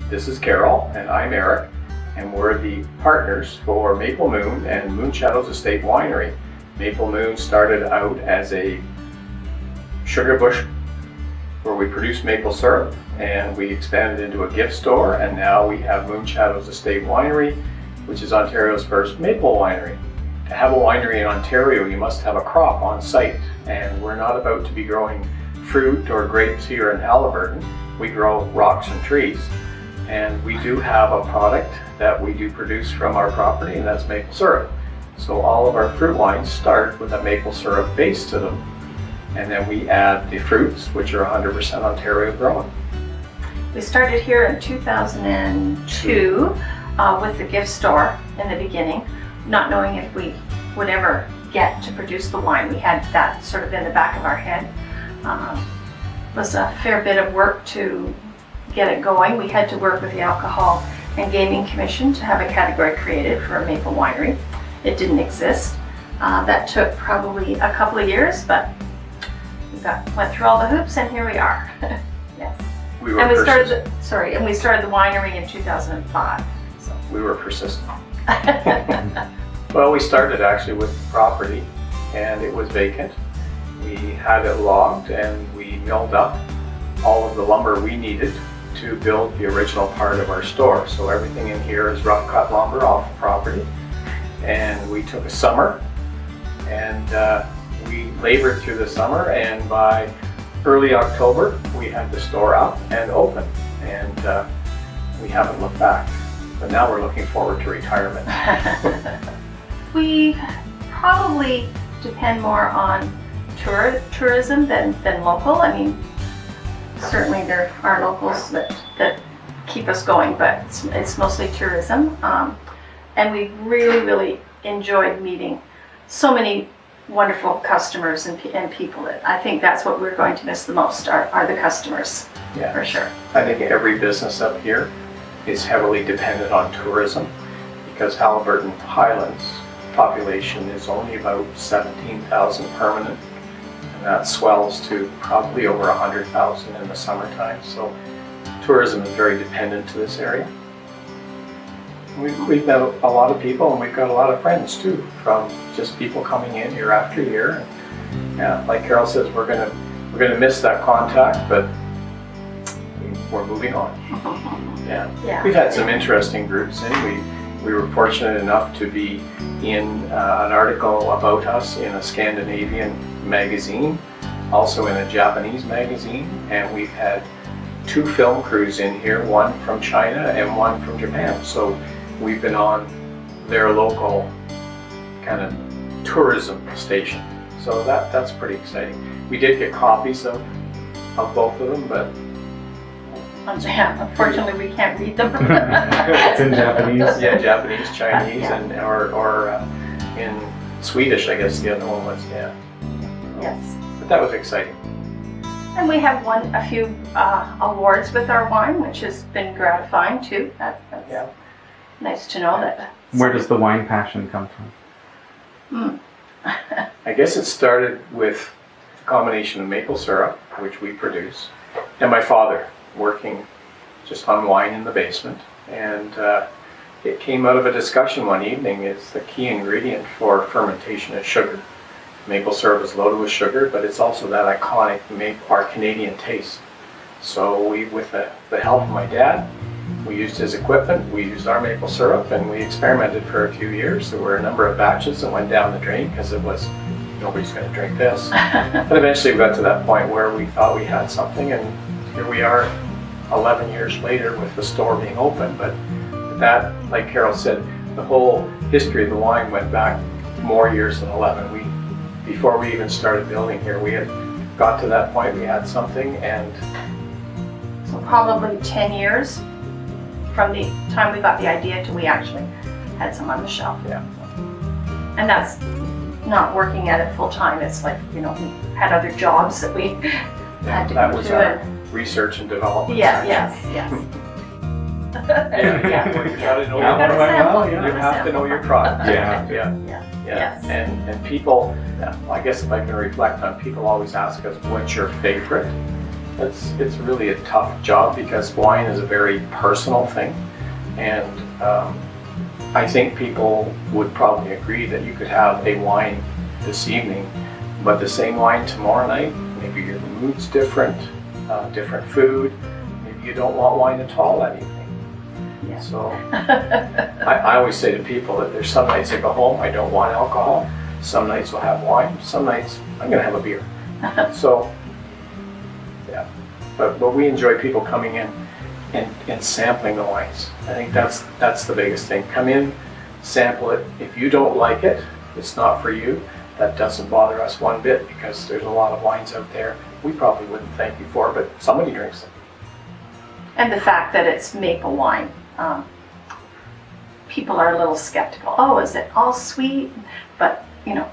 This is Carol, and I'm Eric, and we're the partners for Maple Moon and Moon Shadows Estate Winery. Maple Moon started out as a sugar bush where we produce maple syrup, and we expanded into a gift store, and now we have Moon Shadows Estate Winery, which is Ontario's first maple winery. To have a winery in Ontario, you must have a crop on site, and we're not about to be growing fruit or grapes here in Haliburton. We grow rocks and trees, and we do have a product that we do produce from our property, and that's maple syrup. So all of our fruit wines start with a maple syrup base to them, and then we add the fruits, which are 100% Ontario grown. We started here in 2002 with the gift store in the beginning, not knowing if we would ever get to produce the wine. We had that sort of in the back of our head. It was a fair bit of work to get it going. We had to work with the Alcohol and Gaming Commission to have a category created for a maple winery. It didn't exist. That took probably a couple of years, but we went through all the hoops, and here we are. Yes. We started the winery in 2005. So. We were persistent. Well, we started actually with property, and it was vacant. We had it logged, and we milled up all of the lumber we needed to build the original part of our store. So everything in here is rough cut lumber off the property. And we took a summer, and we labored through the summer, and by early October we had the store up and open, and we haven't looked back. But now we're looking forward to retirement. We probably depend more on tourism than local. I mean, certainly there are locals that keep us going, but it's mostly tourism. And we really enjoyed meeting so many wonderful customers and people. I think that's what we're going to miss the most, are the customers, yeah, for sure. I think every business up here is heavily dependent on tourism, because Haliburton Highlands population is only about 17,000 permanent, and that swells to probably over 100,000 in the summertime. So tourism is very dependent to this area. We've met a lot of people, and we've got a lot of friends too, from just people coming in year after year. And, yeah, like Carol says, we're gonna miss that contact, but we're moving on. Yeah. We've had some interesting groups, and we were fortunate enough to be in an article about us in a Scandinavian magazine, also in a Japanese magazine, and we've had 2 film crews in here, one from China and one from Japan. So we've been on their local kind of tourism station. So that's pretty exciting. We did get copies of both of them, but unfortunately we can't read them. It's in Japanese. Yeah, Japanese, Chinese, yeah. And or in Swedish, I guess the other one was. Yeah. Yes. But that was exciting. And we have won a few awards with our wine, which has been gratifying too. That's nice to know that. Where does the wine passion come from? I guess it started with a combination of maple syrup, which we produce, and my father working just on wine in the basement. And it came out of a discussion one evening. It's the key ingredient for fermentation is sugar. Maple syrup is loaded with sugar, but it's also that iconic our Canadian taste. So we, with the help of my dad, we used his equipment, we used our maple syrup, and we experimented for a few years. There were a number of batches that went down the drain because it was, nobody's going to drink this. But eventually we got to that point where we thought we had something, and here we are 11 years later with the store being open. But that, like Carol said, the whole history of the wine went back more years than 11. Before we even started building here, we had got to that point, we had something, and so probably 10 years from the time we got the idea to we actually had some on the shelf. Yeah. And that's not working at it full time. It's like, you know, we had other jobs that we had to that go was to. our research and development. Yeah, section. yes. You gotta know you have to know your product. Yes. And people, I guess if I can reflect on, people always ask us, what's your favorite? it's really a tough job because wine is a very personal thing, and I think people would probably agree that you could have a wine this evening, but the same wine tomorrow night, maybe your mood's different, different food, maybe you don't want wine at all that evening. Yeah. So I always say to people that there's some nights I go home, I don't want alcohol, some nights we'll have wine, some nights I'm going to have a beer. So, yeah, but we enjoy people coming in and sampling the wines. I think that's the biggest thing. Come in, sample it. If you don't like it, it's not for you. That doesn't bother us one bit because there's a lot of wines out there we probably wouldn't thank you for, but somebody drinks them. And the fact that it's maple wine, people are a little skeptical. Oh, is it all sweet? But you know,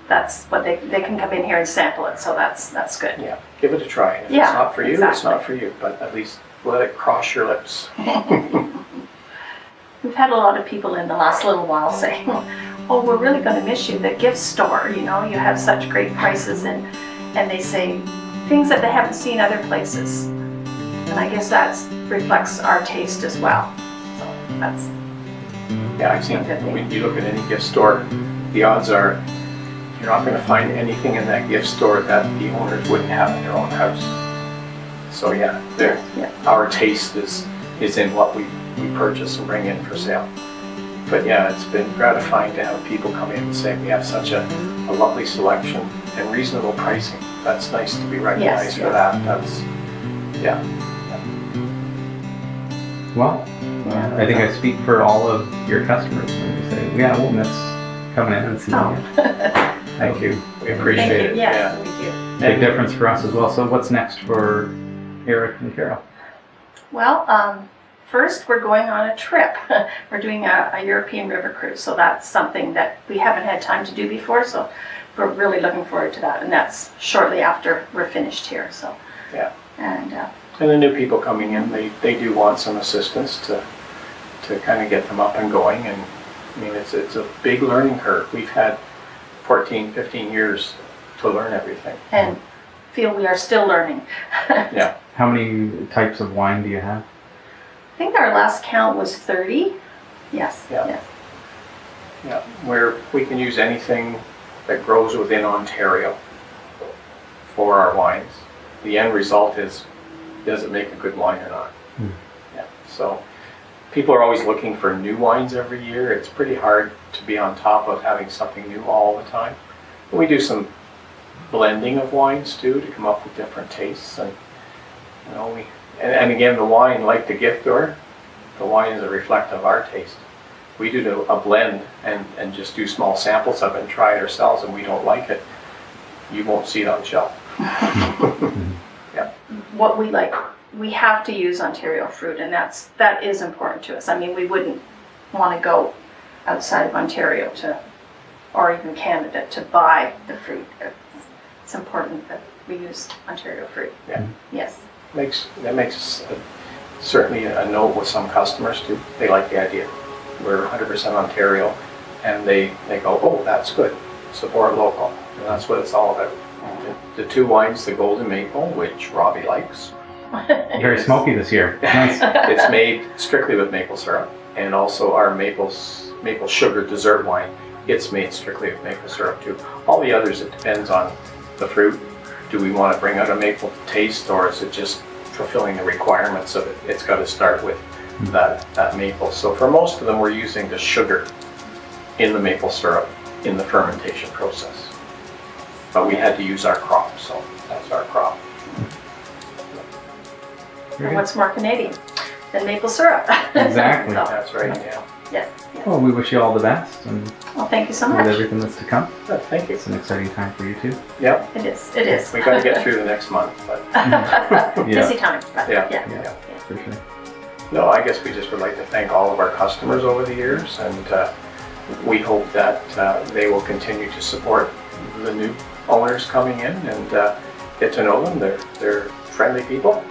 that's what they can come in here and sample it, so that's good. Yeah, give it a try. If yeah, it's not for you, exactly. It's not for you, but at least let it cross your lips. We've had a lot of people in the last little while saying, oh, we're really going to miss you, the gift store, you know, you have such great prices, and they say things that they haven't seen other places. And I guess that reflects our taste as well. So that's... Yeah, I've seen, when you look at any gift store, the odds are you're not going to find anything in that gift store that the owners wouldn't have in their own house. So yeah, our taste is in what we purchase and bring in for sale. But yeah, it's been gratifying to have people come in and say we have such a lovely selection and reasonable pricing. That's nice to be recognized for that. That's, yeah. Well, I think I speak for all of your customers when you say, yeah, well, that's coming in and seeing it. Thank you. We appreciate it. Yes, we do. Big difference for us as well. So what's next for Eric and Carol? Well, first we're going on a trip. We're doing a European river cruise, so that's something that we haven't had time to do before, so we're really looking forward to that, and that's shortly after we're finished here. So yeah. And the new people coming in, they do want some assistance to kind of get them up and going, and I mean it's a big learning curve. We've had 14, 15 years to learn everything. And feel we are still learning. Yeah. How many types of wine do you have? I think our last count was 30. Yes. Yeah. Yes. Yeah. Where we can use anything that grows within Ontario for our wines. The end result is, does it make a good wine or not? Mm. Yeah. So people are always looking for new wines every year. It's pretty hard to be on top of having something new all the time. And we do some blending of wines too to come up with different tastes, and you know and again, the wine, like the gift store, the wine is a reflective of our taste. We do a blend and just do small samples of it and try it ourselves, and we don't like it, you won't see it on the shelf. Yeah. What we like, we have to use Ontario fruit, and that is important to us. I mean, we wouldn't want to go outside of Ontario or even Canada to buy the fruit. It's important that we use Ontario fruit. Yeah. Yes. That makes certainly a note with some customers too. They like the idea. We're 100% Ontario, and they go, oh, that's good. Support local, and that's what it's all about. The two wines, the Golden Maple, which Robbie likes. Very smoky this year. Nice. It's made strictly with maple syrup, and also our maple sugar dessert wine. It's made strictly with maple syrup too. All the others, it depends on the fruit. Do we want to bring out a maple taste, or is it just fulfilling the requirements of it? It's got to start with that maple. So for most of them, we're using the sugar in the maple syrup in the fermentation process. But we had to use our crop, so that's our crop. And what's more Canadian than maple syrup? Exactly. So, That's right, yeah. yes. Yes. Well, we wish you all the best, and Well, thank you so with much. everything that's to come. Thank you. It's an exciting time for you too. Yep. It is. It is. We got to get through the next month, but Busy time. But yeah. For sure. No, I guess we just would like to thank all of our customers over the years, and we hope that they will continue to support the new owners coming in and get to know them. They're friendly people.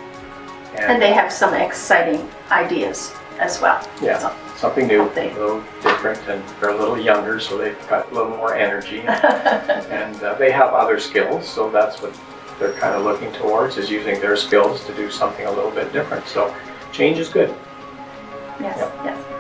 And they have some exciting ideas as well. Yeah, So, something new, They- a little different, and they're a little younger, so they've got a little more energy. And they have other skills, so that's what they're kind of looking towards is using their skills to do something a little bit different. So change is good. Yes, Yep. yes.